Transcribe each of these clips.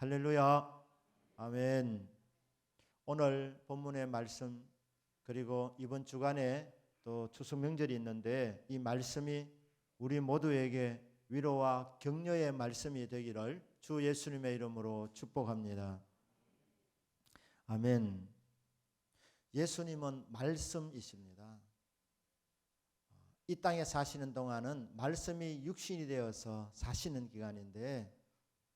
할렐루야. 아멘. 오늘 본문의 말씀 그리고 이번 주간에 또 추석 명절이 있는데 이 말씀이 우리 모두에게 위로와 격려의 말씀이 되기를 주 예수님의 이름으로 축복합니다. 아멘. 예수님은 말씀이십니다. 이 땅에 사시는 동안은 말씀이 육신이 되어서 사시는 기간인데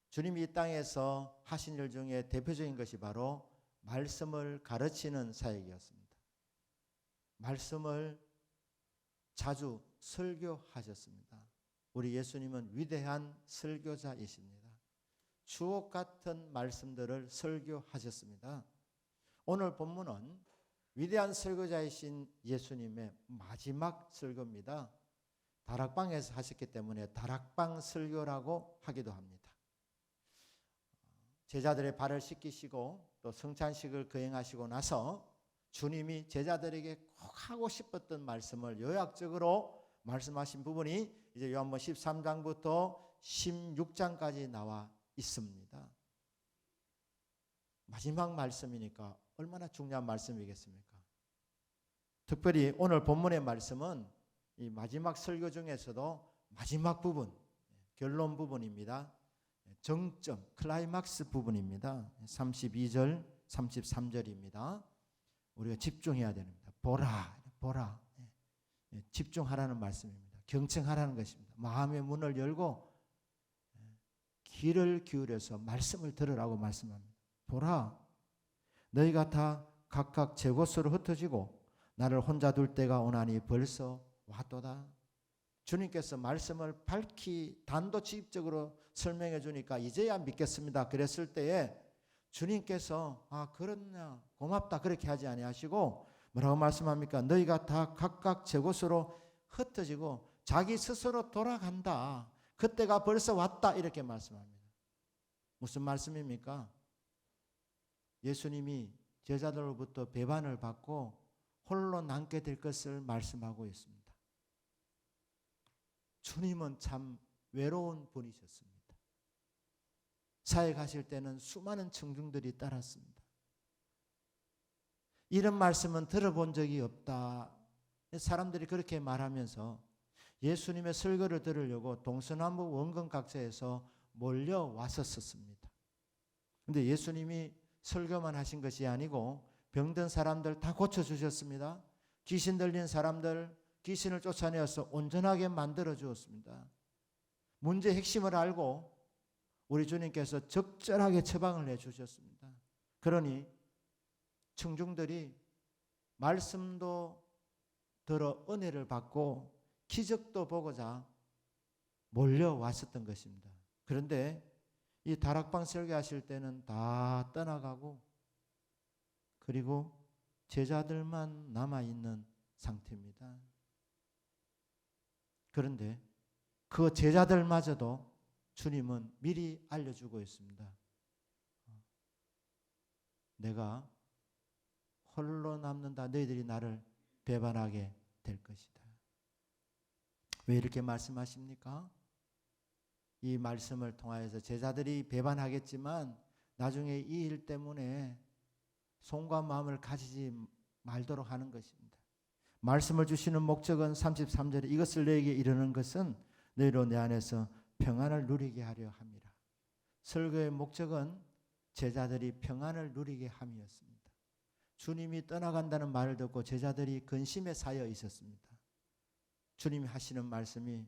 주님이 이 땅에서 하신 일 중에 대표적인 것이 바로 말씀을 가르치는 사역이었습니다. 말씀을 자주 설교하셨습니다. 우리 예수님은 위대한 설교자이십니다. 주옥 같은 말씀들을 설교하셨습니다. 오늘 본문은 위대한 설교자이신 예수님의 마지막 설교입니다. 다락방에서 하셨기 때문에 다락방 설교라고 하기도 합니다. 제자들의 발을 씻기시고 또 성찬식을 거행하시고 나서 주님이 제자들에게 꼭 하고 싶었던 말씀을 요약적으로 말씀하신 부분이 이제 요한복음 13장부터 16장까지 나와 있습니다. 마지막 말씀이니까 얼마나 중요한 말씀이겠습니까? 특별히 오늘 본문의 말씀은 이 마지막 설교 중에서도 마지막 부분, 결론 부분입니다. 정점, 클라이막스 부분입니다. 32절, 33절입니다. 우리가 집중해야 됩니다. 보라, 보라. 집중하라는 말씀입니다. 경청하라는 것입니다. 마음의 문을 열고 귀를 기울여서 말씀을 들으라고 말씀합니다. 보라, 너희가 다 각각 제 곳으로 흩어지고 나를 혼자 둘 때가 오나니 벌써 왔도다. 주님께서 말씀을 밝히 단도직입적으로 설명해 주니까 이제야 믿겠습니다. 그랬을 때에 주님께서 그렇냐 고맙다 그렇게 하지 아니하시고 뭐라고 말씀합니까? 너희가 다 각각 제 곳으로 흩어지고 자기 스스로 돌아간다. 그때가 벌써 왔다 이렇게 말씀합니다. 무슨 말씀입니까? 예수님이 제자들로부터 배반을 받고 홀로 남게 될 것을 말씀하고 있습니다. 주님은 참 외로운 분이셨습니다. 사역하실 때는 수많은 청중들이 따랐습니다. 이런 말씀은 들어본 적이 없다. 사람들이 그렇게 말하면서 예수님의 설교를 들으려고 동서남북 원근 각지에서 몰려왔었습니다. 그런데 예수님이 설교만 하신 것이 아니고 병든 사람들 다 고쳐주셨습니다. 귀신 들린 사람들 귀신을 쫓아내어서 온전하게 만들어 주었습니다. 문제의 핵심을 알고 우리 주님께서 적절하게 처방을 해주셨습니다. 그러니 청중들이 말씀도 들어 은혜를 받고 기적도 보고자 몰려왔었던 것입니다. 그런데 이 다락방 설교하실 때는 다 떠나가고 그리고 제자들만 남아있는 상태입니다. 그런데 그 제자들마저도 주님은 미리 알려주고 있습니다. 내가 홀로 남는다. 너희들이 나를 배반하게 될 것이다. 왜 이렇게 말씀하십니까? 이 말씀을 통하여서 제자들이 배반하겠지만 나중에 이 일 때문에 손과 마음을 가지지 말도록 하는 것입니다. 말씀을 주시는 목적은 33절에 이것을 너에게 이르는 것은 너희로 내 안에서 평안을 누리게 하려 함이라. 설교의 목적은 제자들이 평안을 누리게 함이었습니다. 주님이 떠나간다는 말을 듣고 제자들이 근심에 쌓여 있었습니다. 주님이 하시는 말씀이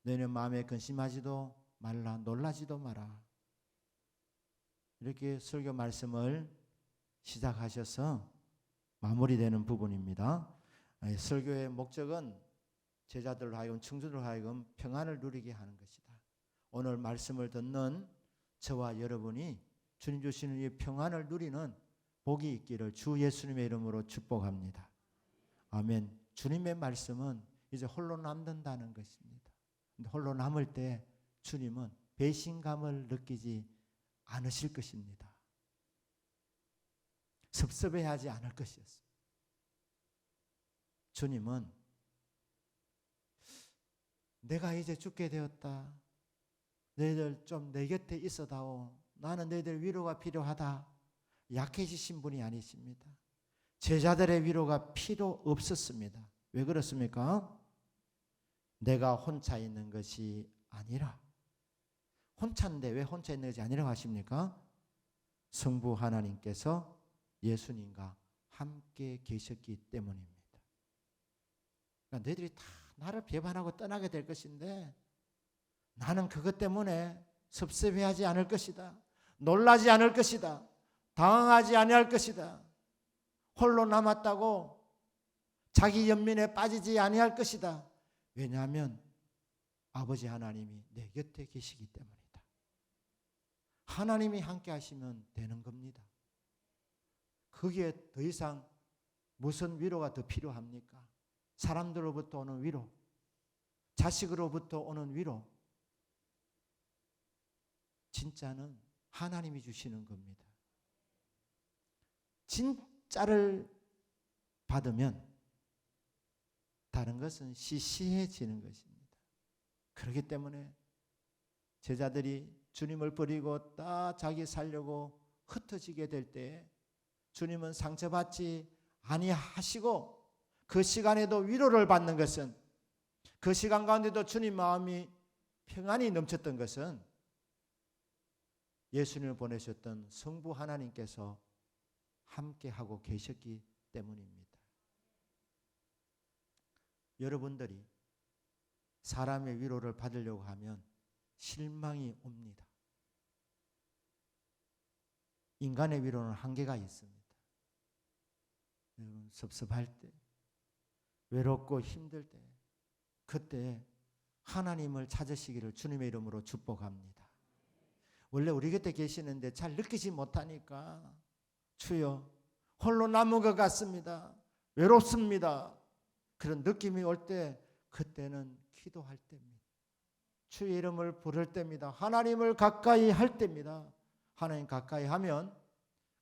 너희는 마음에 근심하지도 말라 놀라지도 마라. 이렇게 설교 말씀을 시작하셔서 마무리되는 부분입니다. 설교의 목적은 제자들로 하여금 청중들로 하여금 평안을 누리게 하는 것이다. 오늘 말씀을 듣는 저와 여러분이 주님 주시는 이 평안을 누리는 복이 있기를 주 예수님의 이름으로 축복합니다. 아멘. 주님의 말씀은 이제 홀로 남는다는 것입니다. 근데 홀로 남을 때 주님은 배신감을 느끼지 않으실 것입니다. 섭섭해하지 않을 것이었습니다. 주님은 내가 이제 죽게 되었다. 너희들 좀 내 곁에 있어다오. 나는 너희들 위로가 필요하다. 약해지신 분이 아니십니다. 제자들의 위로가 필요 없었습니다. 왜 그렇습니까? 내가 혼자 있는 것이 아니라, 혼자인데 왜 혼자 있는 것이 아니라고 하십니까? 성부 하나님께서 예수님과 함께 계셨기 때문입니다. 그러니까 너희들이 다 나를 배반하고 떠나게 될 것인데 나는 그것 때문에 섭섭해하지 않을 것이다. 놀라지 않을 것이다. 당황하지 아니할 것이다. 홀로 남았다고 자기 연민에 빠지지 아니할 것이다. 왜냐하면 아버지 하나님이 내 곁에 계시기 때문이다. 하나님이 함께 하시면 되는 겁니다. 거기에 더 이상 무슨 위로가 더 필요합니까? 사람들로부터 오는 위로, 자식으로부터 오는 위로, 진짜는 하나님이 주시는 겁니다. 진짜를 받으면 다른 것은 시시해지는 것입니다. 그렇기 때문에 제자들이 주님을 버리고 다 자기 살려고 흩어지게 될 때 주님은 상처받지 아니하시고 그 시간에도 위로를 받는 것은, 그 시간 가운데도 주님 마음이 평안이 넘쳤던 것은 예수님을 보내셨던 성부 하나님께서 함께하고 계셨기 때문입니다. 여러분들이 사람의 위로를 받으려고 하면 실망이 옵니다. 인간의 위로는 한계가 있습니다. 여러분, 섭섭할 때, 외롭고 힘들 때, 그때 하나님을 찾으시기를 주님의 이름으로 축복합니다. 원래 우리 곁에 계시는데 잘 느끼지 못하니까 주여 홀로 남은 것 같습니다. 외롭습니다. 그런 느낌이 올 때 그때는 기도할 때입니다. 주의 이름을 부를 때입니다. 하나님을 가까이 할 때입니다. 하나님 가까이 하면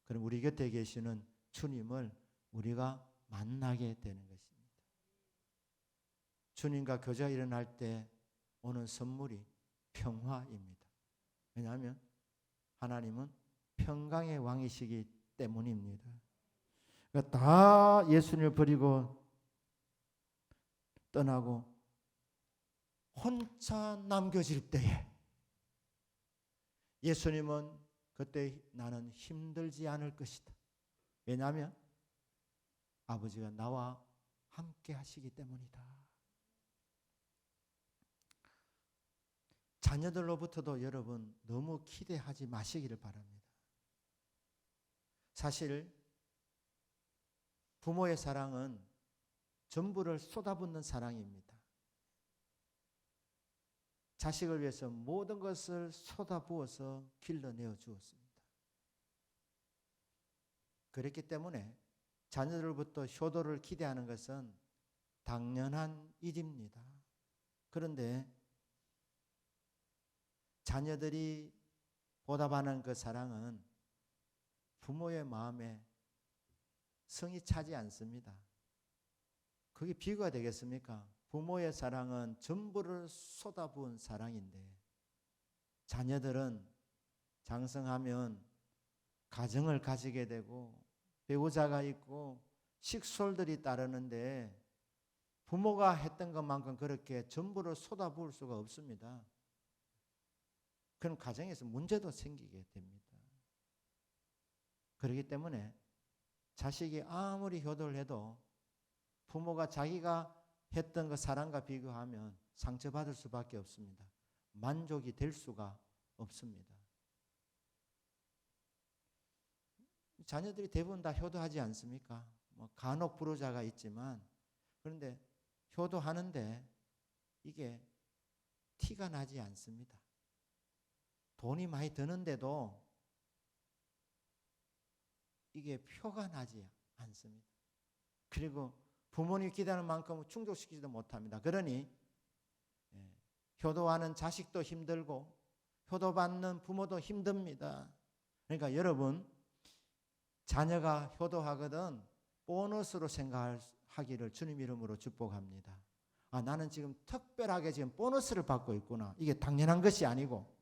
그럼 우리 곁에 계시는 주님을 우리가 만나게 되는 것입니다. 주님과 교제가 일어날 때 오는 선물이 평화입니다. 왜냐하면 하나님은 평강의 왕이시기 때문입니다. 그러니까 다 예수님을 버리고 떠나고 혼자 남겨질 때에 예수님은 그때 나는 힘들지 않을 것이다. 왜냐하면 아버지가 나와 함께 하시기 때문이다. 자녀들로부터도 여러분 너무 기대하지 마시기를 바랍니다. 사실 부모의 사랑은 전부를 쏟아붓는 사랑입니다. 자식을 위해서 모든 것을 쏟아부어서 길러내어 주었습니다. 그렇기 때문에 자녀들로부터 효도를 기대하는 것은 당연한 일입니다. 그런데 자녀들이 보답하는 그 사랑은 부모의 마음에 성이 차지 않습니다. 그게 비교가 되겠습니까? 부모의 사랑은 전부를 쏟아부은 사랑인데 자녀들은 장성하면 가정을 가지게 되고 배우자가 있고 식솔들이 따르는데 부모가 했던 것만큼 그렇게 전부를 쏟아부을 수가 없습니다. 그럼 가정에서 문제도 생기게 됩니다. 그렇기 때문에 자식이 아무리 효도를 해도 부모가 자기가 했던 그 사랑과 비교하면 상처받을 수밖에 없습니다. 만족이 될 수가 없습니다. 자녀들이 대부분 다 효도하지 않습니까? 간혹 불효자가 있지만 그런데 효도하는데 이게 티가 나지 않습니다. 돈이 많이 드는데도 이게 표가 나지 않습니다. 그리고 부모님이 기대하는 만큼 충족시키지도 못합니다. 그러니 효도하는 자식도 힘들고 효도받는 부모도 힘듭니다. 그러니까 여러분 자녀가 효도하거든 보너스로 생각하기를 주님 이름으로 축복합니다. 아, 나는 지금 특별하게 지금 보너스를 받고 있구나. 이게 당연한 것이 아니고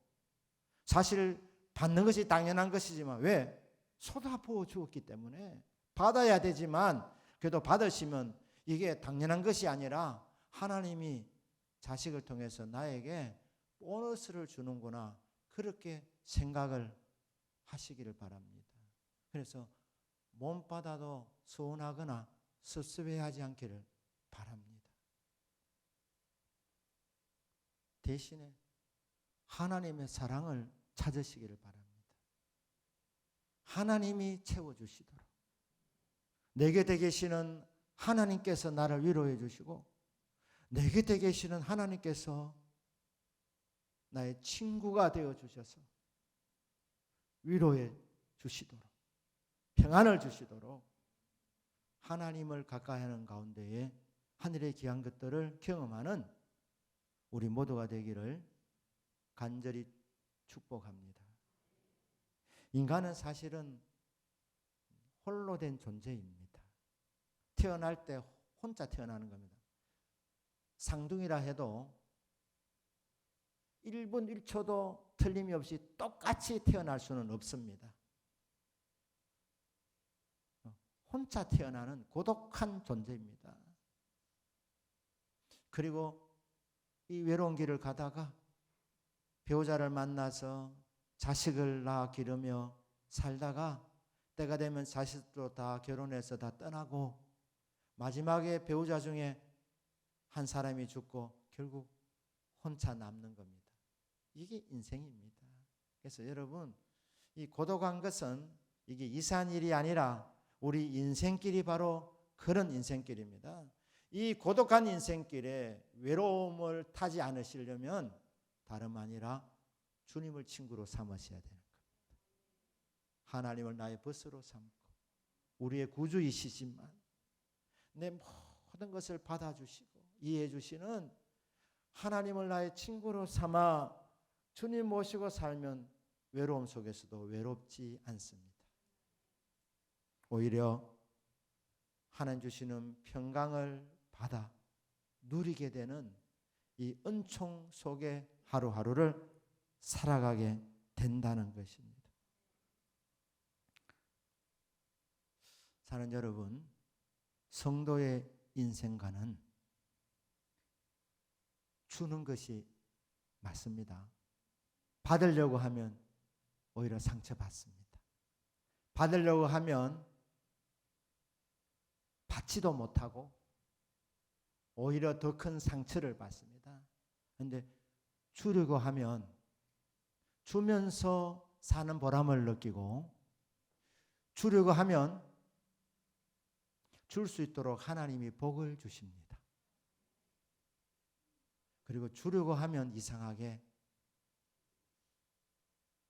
사실 받는 것이 당연한 것이지만 왜? 쏟아부어 주었기 때문에 받아야 되지만 그래도 받으시면 이게 당연한 것이 아니라 하나님이 자식을 통해서 나에게 보너스를 주는구나 그렇게 생각을 하시기를 바랍니다. 그래서 못 받아도 서운하거나 섭섭해하지 않기를 바랍니다. 대신에 하나님의 사랑을 찾으시기를 바랍니다. 하나님이 채워주시도록 내 곁에 계시는 하나님께서 나를 위로해 주시고 내 곁에 계시는 하나님께서 나의 친구가 되어 주셔서 위로해 주시도록 평안을 주시도록 하나님을 가까이 하는 가운데에 하늘의 귀한 것들을 경험하는 우리 모두가 되기를 간절히 축복합니다. 인간은 사실은 홀로 된 존재입니다. 태어날 때 혼자 태어나는 겁니다. 쌍둥이라 해도 1분 1초도 틀림이 없이 똑같이 태어날 수는 없습니다. 혼자 태어나는 고독한 존재입니다. 그리고 이 외로운 길을 가다가 배우자를 만나서 자식을 낳아 기르며 살다가 때가 되면 자식도 다 결혼해서 다 떠나고 마지막에 배우자 중에 한 사람이 죽고 결국 혼자 남는 겁니다. 이게 인생입니다. 그래서 여러분 이 고독한 것은 이게 이상한 일이 아니라 우리 인생길이 바로 그런 인생길입니다. 이 고독한 인생길에 외로움을 타지 않으시려면 다름 아니라 주님을 친구로 삼으셔야 되는 겁니다. 하나님을 나의 벗으로 삼고 우리의 구주이시지만 내 모든 것을 받아주시고 이해해 주시는 하나님을 나의 친구로 삼아 주님 모시고 살면 외로움 속에서도 외롭지 않습니다. 오히려 하나님 주시는 평강을 받아 누리게 되는 이 은총 속에 하루하루를 살아가게 된다는 것입니다. 사랑하는 여러분, 성도의 인생관은 주는 것이 맞습니다. 받으려고 하면 오히려 상처받습니다. 받으려고 하면 받지도 못하고 오히려 더 큰 상처를 받습니다. 그런데 주려고 하면 주면서 사는 보람을 느끼고 주려고 하면 줄 수 있도록 하나님이 복을 주십니다. 그리고 주려고 하면 이상하게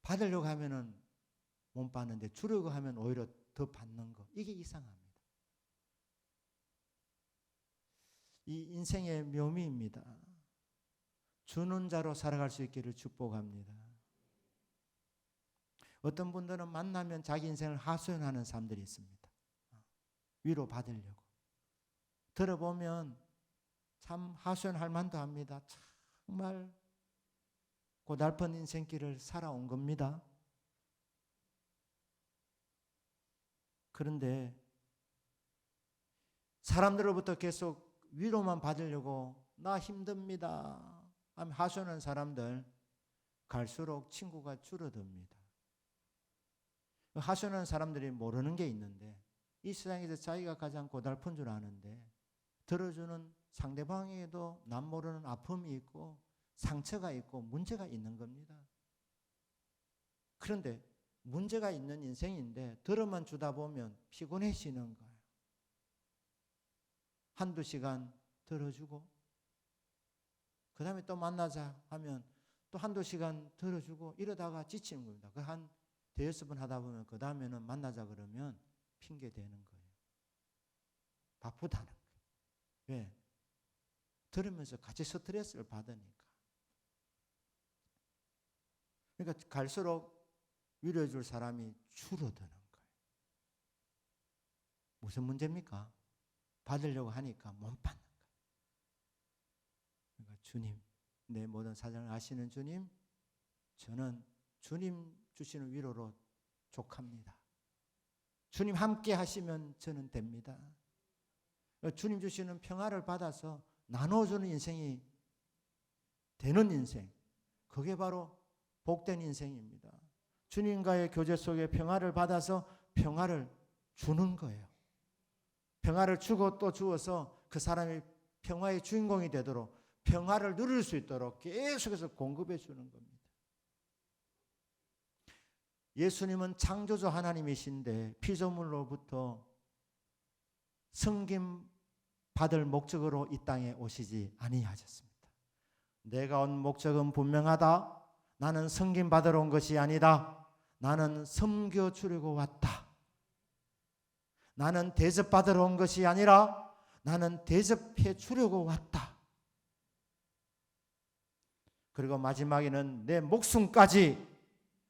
받으려고 하면은 못 받는데 주려고 하면 오히려 더 받는 거 이게 이상합니다. 이 인생의 묘미입니다. 주는 자로 살아갈 수 있기를 축복합니다. 어떤 분들은 만나면 자기 인생을 하소연하는 사람들이 있습니다. 위로 받으려고. 들어보면 참 하소연할 만도 합니다. 정말 고달픈 인생길을 살아온 겁니다. 그런데 사람들로부터 계속 위로만 받으려고 나 힘듭니다 하면 하소연하는 사람들 갈수록 친구가 줄어듭니다. 하소연하는 사람들이 모르는 게 있는데 이 세상에서 자기가 가장 고달픈 줄 아는데 들어주는 상대방에게도 남 모르는 아픔이 있고 상처가 있고 문제가 있는 겁니다. 그런데 문제가 있는 인생인데 들어만 주다 보면 피곤해지는 거예요. 한두 시간 들어주고 그 다음에 또 만나자 하면 또 한두 시간 들어주고 이러다가 지치는 겁니다. 그 한 대여섯 번 하다 보면 그 다음에는 만나자 그러면 핑계 대는 거예요. 바쁘다는 거예요. 왜? 들으면서 같이 스트레스를 받으니까. 그러니까 갈수록 위로해 줄 사람이 줄어드는 거예요. 무슨 문제입니까? 받으려고 하니까 못 받는 거예요. 그러니까 주님, 내 모든 사정을 아시는 주님, 저는 주님 주시는 위로로 족합니다. 주님 함께 하시면 저는 됩니다. 주님 주시는 평화를 받아서 나눠주는 인생이 되는 인생, 그게 바로 복된 인생입니다. 주님과의 교제 속에 평화를 받아서 평화를 주는 거예요. 평화를 주고 또 주어서 그 사람이 평화의 주인공이 되도록, 평화를 누릴 수 있도록 계속해서 공급해 주는 겁니다. 예수님은 창조주 하나님이신데 피조물로부터 섬김 받을 목적으로 이 땅에 오시지 아니하셨습니다. 내가 온 목적은 분명하다. 나는 섬김 받으러 온 것이 아니다. 나는 섬겨 주려고 왔다. 나는 대접 받으러 온 것이 아니라 나는 대접해 주려고 왔다. 그리고 마지막에는 내 목숨까지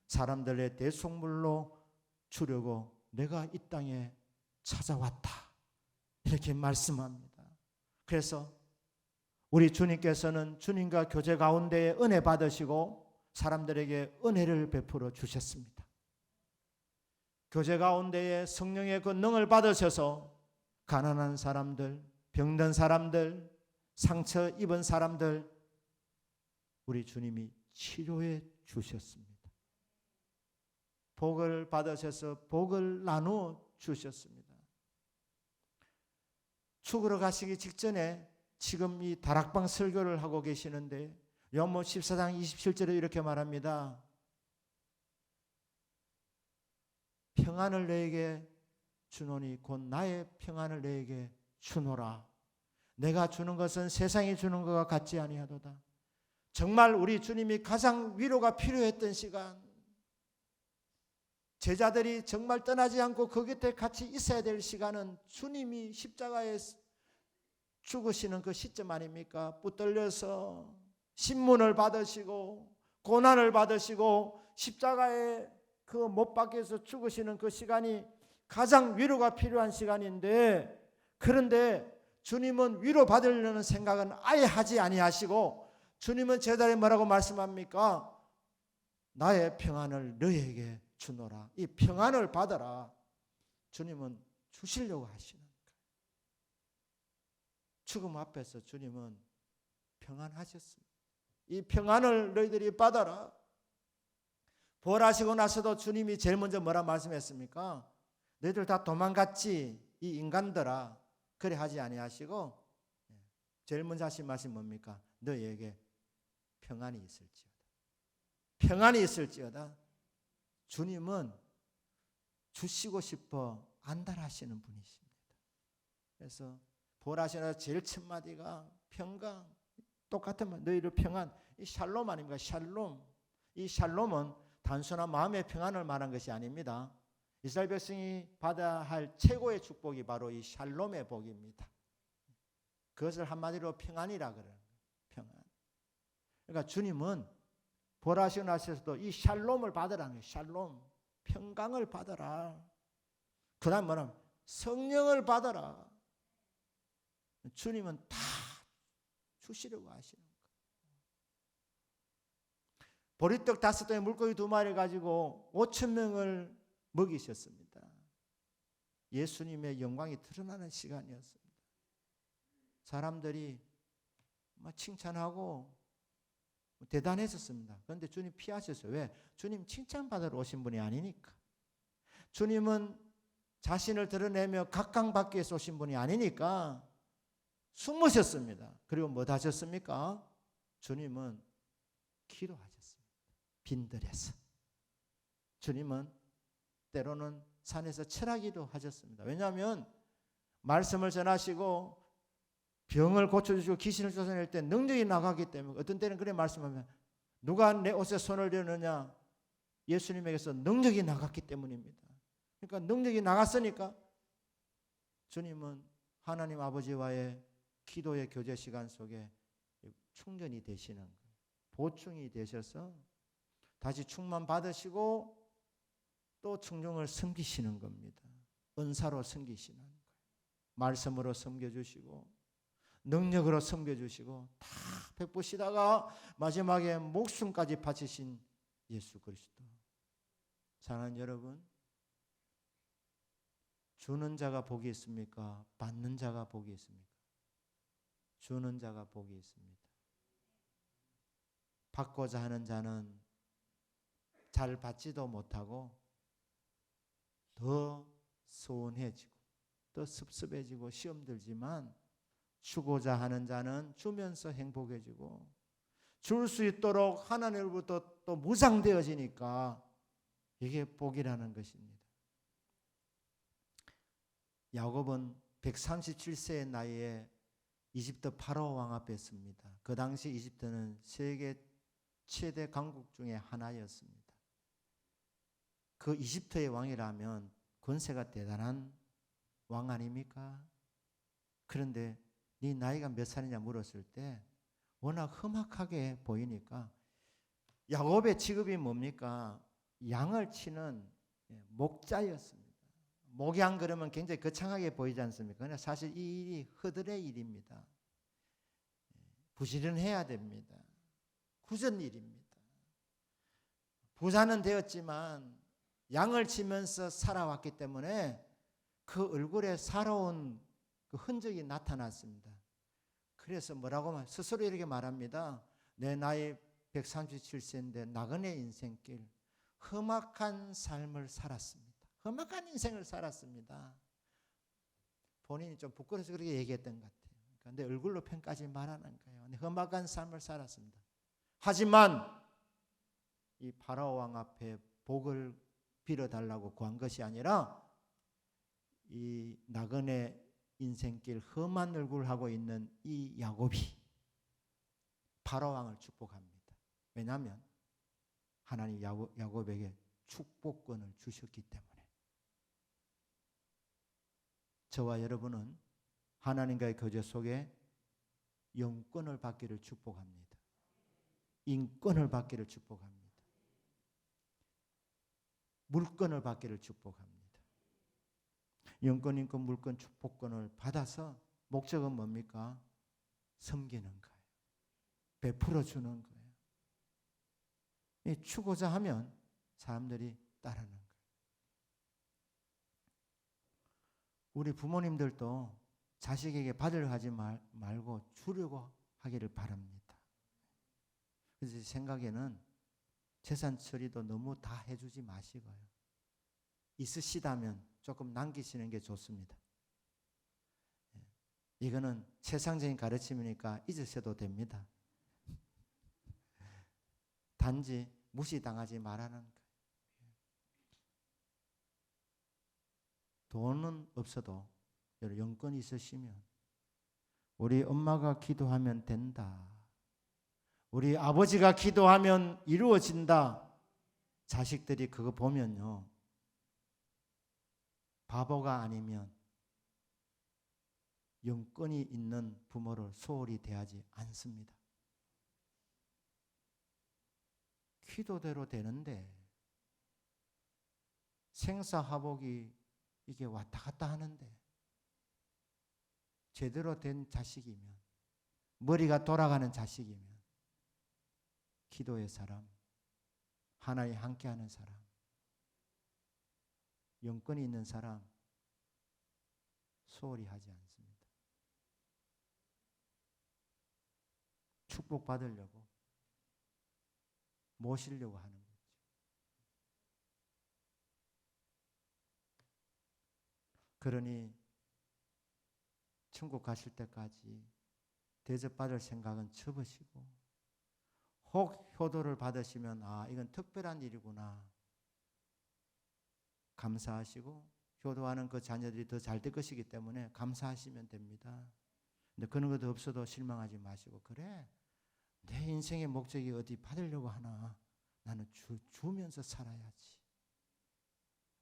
사람들의 대속물로 주려고 내가 이 땅에 찾아왔다. 이렇게 말씀합니다. 그래서 우리 주님께서는 주님과 교제 가운데에 은혜 받으시고 사람들에게 은혜를 베풀어 주셨습니다. 교제 가운데에 성령의 권능을 받으셔서 가난한 사람들, 병든 사람들, 상처 입은 사람들 우리 주님이 치료해 주셨습니다. 복을 받으셔서 복을 나누어 주셨습니다. 죽으러 가시기 직전에 지금 이 다락방 설교를 하고 계시는데 요한복음 14장 27절에 이렇게 말합니다. 평안을 너에게 주노니 곧 나의 평안을 너에게 주노라. 내가 주는 것은 세상이 주는 것과 같지 아니하도다. 정말 우리 주님이 가장 위로가 필요했던 시간, 제자들이 정말 떠나지 않고 그 곁에 같이 있어야 될 시간은 주님이 십자가에 죽으시는 그 시점 아닙니까? 붙들려서 신문을 받으시고 고난을 받으시고 십자가에 그 못 박혀서 죽으시는 그 시간이 가장 위로가 필요한 시간인데, 그런데 주님은 위로 받으려는 생각은 아예 하지 아니하시고 주님은 제자들이 뭐라고 말씀합니까? 나의 평안을 너희에게 주노라. 이 평안을 받아라. 주님은 주시려고 하시는 거예요. 죽음 앞에서 주님은 평안하셨습니다. 이 평안을 너희들이 받아라. 부활하시고 나서도 주님이 제일 먼저 뭐라 말씀했습니까? 너희들 다 도망갔지 이 인간들아. 그래 하지 아니하시고 제일 먼저 하신 말씀이 뭡니까? 너희에게 평안이 있을지어다. 평안이 있을지어다. 주님은 주시고 싶어 안달하시는 분이십니다. 그래서 부활하시나 제일 첫 마디가 평강, 똑같은 말, 너희를 평안, 이 샬롬 아닙니까? 샬롬. 이 샬롬은 단순한 마음의 평안을 말한 것이 아닙니다. 이스라엘 백성이 받아야 할 최고의 축복이 바로 이 샬롬의 복입니다. 그것을 한마디로 평안이라 그래요. 평안. 그러니까 주님은 부활하시고 나서도 이 샬롬을 받으라는 거예요. 샬롬, 평강을 받아라. 그 다음 뭐냐면 성령을 받아라. 주님은 다 주시려고 하시는 거예요. 보리떡 5덩이 물고기 2마리 가지고 5,000명을 먹이셨습니다. 예수님의 영광이 드러나는 시간이었습니다. 사람들이 막 칭찬하고 대단했었습니다. 그런데 주님 피하셨어요. 왜? 주님 칭찬받으러 오신 분이 아니니까. 주님은 자신을 드러내며 각광받기 위해서 오신 분이 아니니까 숨으셨습니다. 그리고 뭐 하셨습니까? 주님은 기도하셨습니다. 빈들에서. 주님은 때로는 산에서 철학기도 하셨습니다. 왜냐하면 말씀을 전하시고 병을 고쳐주시고 귀신을 쫓아낼 때 능력이 나가기 때문에, 어떤 때는 그래 말씀하면 누가 내 옷에 손을 대느냐, 예수님에게서 능력이 나갔기 때문입니다. 그러니까 능력이 나갔으니까 주님은 하나님 아버지와의 기도의 교제 시간 속에 충전이 되시는 거예요. 보충이 되셔서 다시 충만 받으시고 또 충정을 섬기시는 겁니다. 은사로 섬기시는 거예요. 말씀으로 섬겨주시고 능력으로 섬겨주시고 다 베푸시다가 마지막에 목숨까지 바치신 예수 그리스도. 사랑하는 여러분, 주는 자가 복이 있습니까? 받는 자가 복이 있습니까? 주는 자가 복이 있습니다. 받고자 하는 자는 잘 받지도 못하고 더 소원해지고 더 섭섭해지고 시험 들지만, 주고자 하는 자는 주면서 행복해지고 줄 수 있도록 하나님으로부터 또 무장되어지니까 이게 복이라는 것입니다. 야곱은 137세의 나이에 이집트 파라오 왕 앞에 섰습니다. 그 당시 이집트는 세계 최대 강국 중에 하나였습니다. 그 이집트의 왕이라면 권세가 대단한 왕 아닙니까? 그런데 네 나이가 몇 살이냐 물었을 때 워낙 험악하게 보이니까, 야곱의 직업이 뭡니까? 양을 치는 목자였습니다. 목양 그러면 굉장히 거창하게 보이지 않습니까? 그러나 사실 이 일이 허들의 일입니다. 부지런해야 됩니다. 굳은 일입니다. 부자는 되었지만 양을 치면서 살아왔기 때문에 그 얼굴에 살아온 그 흔적이 나타났습니다. 그래서 뭐라고 스스로 이렇게 말합니다. 내 나이 137세인데 나그네 인생길 험악한 삶을 살았습니다. 험악한 인생을 살았습니다. 본인이 좀 부끄러워서 그렇게 얘기했던 것 같아요. 그런데 얼굴로 평가하지 말라는 거예요. 험악한 삶을 살았습니다. 하지만 이 파라오 왕 앞에 복을 빌어달라고 구한 것이 아니라 이 나그네 인생길 험한 얼굴을 하고 있는 이 야곱이 파라오 왕을 축복합니다. 왜냐하면 하나님 야곱에게 축복권을 주셨기 때문에. 저와 여러분은 하나님과의 교제 속에 영권을 받기를 축복합니다. 인권을 받기를 축복합니다. 물권을 받기를 축복합니다. 영권, 인권, 물권, 축복권을 받아서 목적은 뭡니까? 섬기는 거예요. 베풀어 주는 거예요. 추고자 하면 사람들이 따르는 거예요. 우리 부모님들도 자식에게 받으려고 하지 말고 주려고 하기를 바랍니다. 그래서 제 생각에는 재산 처리도 너무 다 해주지 마시고요. 있으시다면 조금 남기시는 게 좋습니다. 이거는 세상적인 가르침이니까 잊으셔도 됩니다. 단지 무시당하지 말라는 거예요. 돈은 없어도 영권이 있으시면 우리 엄마가 기도하면 된다. 우리 아버지가 기도하면 이루어진다. 자식들이 그거 보면요, 바보가 아니면 영권이 있는 부모를 소홀히 대하지 않습니다. 기도대로 되는데 생사화복이 이게 왔다 갔다 하는데 제대로 된 자식이면, 머리가 돌아가는 자식이면 기도의 사람, 하나님 함께하는 사람, 영권이 있는 사람 소홀히 하지 않습니다. 축복받으려고 모시려고 하는 거죠. 그러니 천국 가실 때까지 대접받을 생각은 접으시고, 혹 효도를 받으시면 이건 특별한 일이구나 감사하시고, 효도하는 그 자녀들이 더 잘 될 것이기 때문에 감사하시면 됩니다. 근데 그런 것도 없어도 실망하지 마시고, 그래 내 인생의 목적이 어디 받으려고 하나, 나는 주면서 살아야지.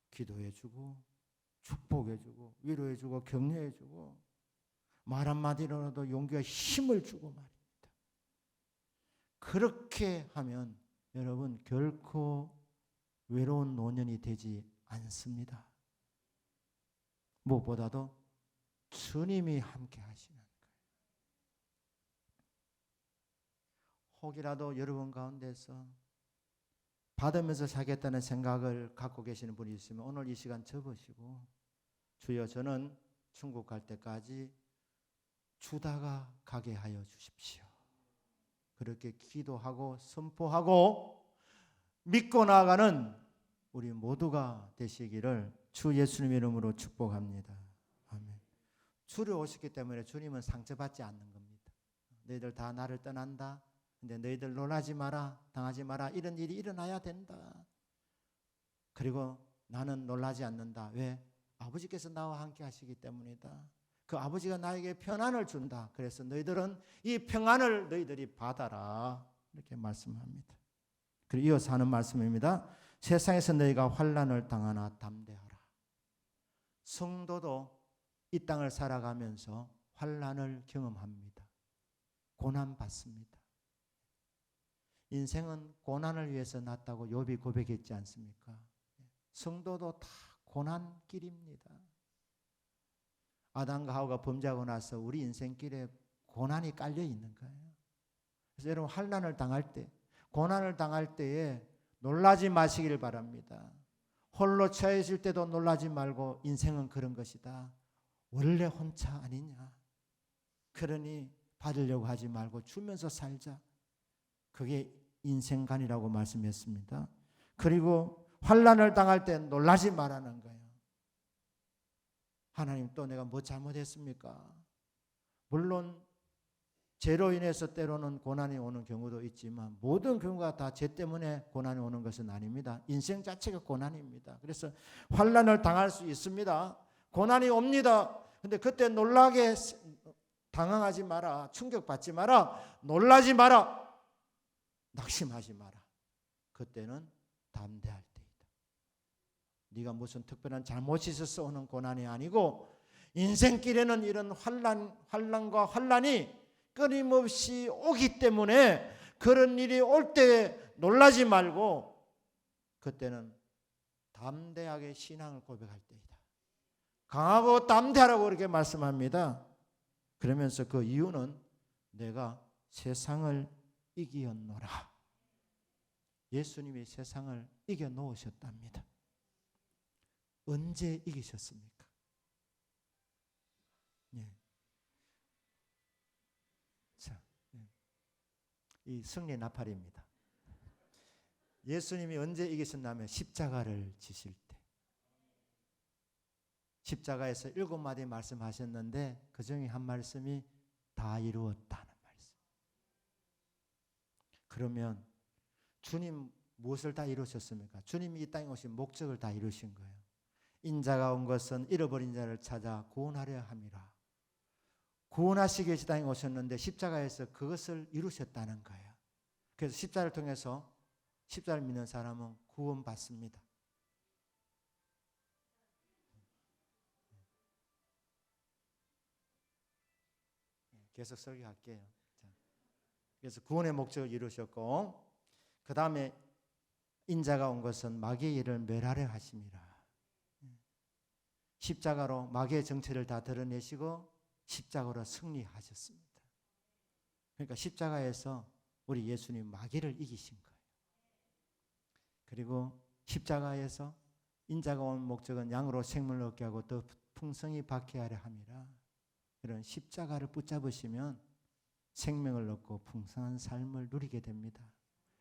기도해주고 축복해주고 위로해주고 격려해주고 말 한마디로라도 용기와 힘을 주고 말입니다. 그렇게 하면 여러분 결코 외로운 노년이 되지 않습니다. 무엇보다도 주님이 함께 하시는 거예요. 혹이라도 여러분 가운데서 받으면서 살겠다는 생각을 갖고 계시는 분이 있으면 오늘 이 시간 접으시고, 주여 저는 천국 갈 때까지 주다가 가게 하여 주십시오. 그렇게 기도하고 선포하고 믿고 나아가는 우리 모두가 되시기를 주 예수님 이름으로 축복합니다. 아멘. 주를 오셨기 때문에 주님은 상처받지 않는 겁니다. 너희들 다 나를 떠난다. 근데 너희들 놀라지 마라, 당하지 마라. 이런 일이 일어나야 된다. 그리고 나는 놀라지 않는다. 왜? 아버지께서 나와 함께 하시기 때문이다. 그 아버지가 나에게 평안을 준다. 그래서 너희들은 이 평안을 너희들이 받아라. 이렇게 말씀합니다. 그리고 이어서 하는 말씀입니다. 세상에서 너희가 환난을 당하나 담대하라. 성도도 이 땅을 살아가면서 환난을 경험합니다. 고난 받습니다. 인생은 고난을 위해서 났다고 욥이 고백했지 않습니까? 성도도 다 고난길입니다. 아담과 하와가 범죄하고 나서 우리 인생길에 고난이 깔려 있는 거예요. 그래서 여러분 환난을 당할 때, 고난을 당할 때에 놀라지 마시길 바랍니다. 홀로 처해 있을 때도 놀라지 말고 인생은 그런 것이다. 원래 혼자 아니냐. 그러니 받으려고 하지 말고 주면서 살자. 그게 인생관이라고 말씀했습니다. 그리고 환난을 당할 때 놀라지 말라는 거예요. 하나님 또 내가 뭐 잘못했습니까? 물론 죄로 인해서 때로는 고난이 오는 경우도 있지만 모든 경우가 다 죄 때문에 고난이 오는 것은 아닙니다. 인생 자체가 고난입니다. 그래서 환난을 당할 수 있습니다. 고난이 옵니다. 근데 그때 놀라게 당황하지 마라. 충격받지 마라. 놀라지 마라. 낙심하지 마라. 그때는 담대할 때이다. 네가 무슨 특별한 잘못이 있어서 오는 고난이 아니고 인생길에는 이런 환난과 환난이 끊임없이 오기 때문에 그런 일이 올 때 놀라지 말고 그때는 담대하게 신앙을 고백할 때이다. 강하고 담대하라고 그렇게 말씀합니다. 그러면서 그 이유는 내가 세상을 이기었노라. 예수님이 세상을 이겨놓으셨답니다. 언제 이기셨습니까? 예. 자, 이 승리 나팔입니다. 예수님이 언제 이기셨냐면 십자가를 지실 때. 십자가에서 7마디 말씀하셨는데 그 중에 한 말씀이 다 이루었다는 말씀. 그러면 주님 무엇을 다 이루셨습니까? 주님이 이 땅에 오신 목적을 다 이루신 거예요. 인자가 온 것은 잃어버린 자를 찾아 구원하려 함이라. 구원하시기 위해서 땅에 오셨는데 십자가에서 그것을 이루셨다는 거예요. 그래서 십자가를 통해서 십자가를 믿는 사람은 구원받습니다. 계속 설교할게요. 그래서 구원의 목적을 이루셨고 그 다음에 인자가 온 것은 마귀의 일을 멸하려 하심이라. 십자가로 마귀의 정체를 다 드러내시고 십자가로 승리하셨습니다. 그러니까 십자가에서 우리 예수님 마귀를 이기신 거예요. 그리고 십자가에서 인자가 온 목적은 양으로 생명을 얻게 하고 더 풍성히 받게 하려 함이라. 이런 십자가를 붙잡으시면 생명을 얻고 풍성한 삶을 누리게 됩니다.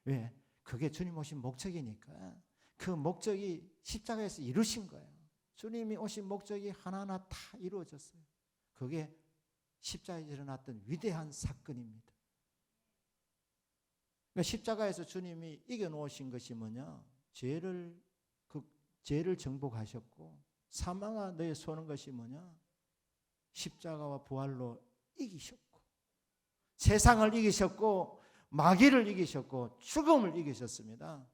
왜? 그게 주님 오신 목적이니까. 그 목적이 십자가에서 이루신 거예요. 주님이 오신 목적이 하나하나 다 이루어졌어요. 그게 십자가에 일어났던 위대한 사건입니다. 그러니까 십자가에서 주님이 이겨놓으신 것이 뭐냐? 죄를 정복하셨고 사망아 너의 쏘는 것이 뭐냐? 십자가와 부활로 이기셨고 세상을 이기셨고 마귀를 이기셨고 죽음을 이기셨습니다.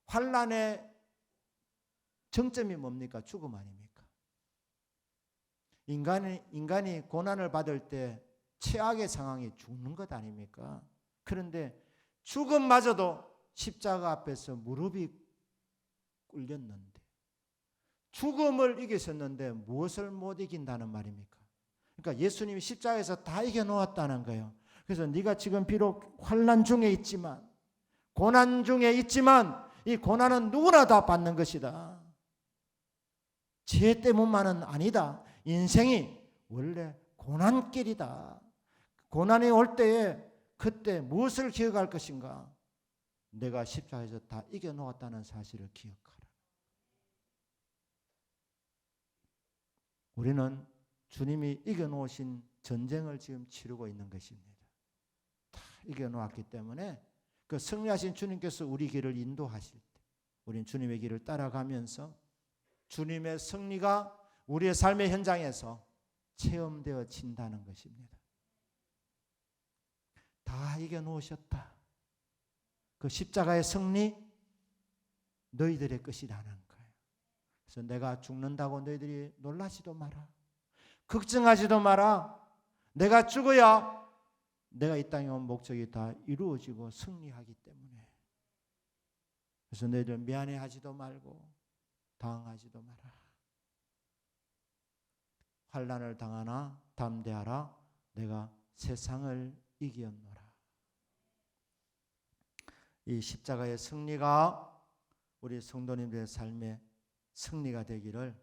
환난의 정점이 뭡니까? 죽음 아닙니까? 인간이 고난을 받을 때 최악의 상황이 죽는 것 아닙니까? 그런데 죽음마저도 십자가 앞에서 무릎이 꿇렸는데 죽음을 이기셨는데 무엇을 못 이긴다는 말입니까? 그러니까 예수님이 십자가에서 다 이겨놓았다는 거예요. 그래서 네가 지금 비록 환난 중에 있지만 고난 중에 있지만 이 고난은 누구나 다 받는 것이다. 죄 때문만은 아니다. 인생이 원래 고난길이다. 고난이 올 때에 그때 무엇을 기억할 것인가? 내가 십자가에서 다 이겨놓았다는 사실을 기억하라. 우리는 주님이 이겨놓으신 전쟁을 지금 치르고 있는 것입니다. 다 이겨놓았기 때문에 그 승리하신 주님께서 우리 길을 인도하실 때 우리는 주님의 길을 따라가면서 주님의 승리가 우리의 삶의 현장에서 체험되어진다는 것입니다. 다 이겨놓으셨다. 그 십자가의 승리 너희들의 것이라는 거예요. 그래서 내가 죽는다고 너희들이 놀라지도 마라. 걱정하지도 마라. 내가 죽어야 내가 이 땅에 온 목적이 다 이루어지고 승리하기 때문에. 그래서 너희들 미안해하지도 말고 당황하지도 마라. 환난을 당하나 담대하라. 내가 세상을 이겼노라. 이 십자가의 승리가 우리 성도님들의 삶의 승리가 되기를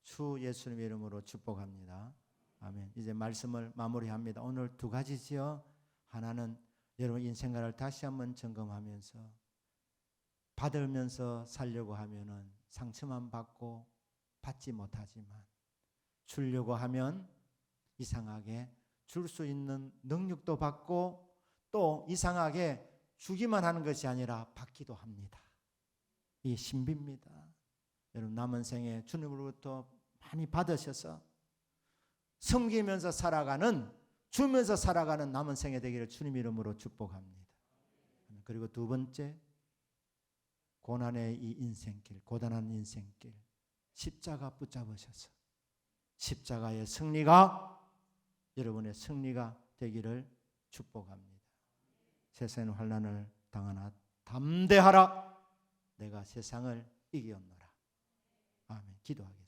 주 예수님의 이름으로 축복합니다. 아멘. 이제 말씀을 마무리합니다. 오늘 두 가지지요. 하나는 여러분 인생관을 다시 한번 점검하면서 받으면서 살려고 하면은 상처만 받고 받지 못하지만 주려고 하면 이상하게 줄 수 있는 능력도 받고 또 이상하게 주기만 하는 것이 아니라 받기도 합니다. 이게 신비입니다. 여러분 남은 생에 주님으로부터 많이 받으셔서 섬기면서 살아가는 주면서 살아가는 남은 생에 되기를 주님 이름으로 축복합니다. 그리고 두 번째 고난의 이 인생길, 고단한 인생길 십자가 붙잡으셔서 십자가의 승리가 여러분의 승리가 되기를 축복합니다. 세상의 환난을 당하나 담대하라. 내가 세상을 이겼노라. 아멘. 기도하겠습니다.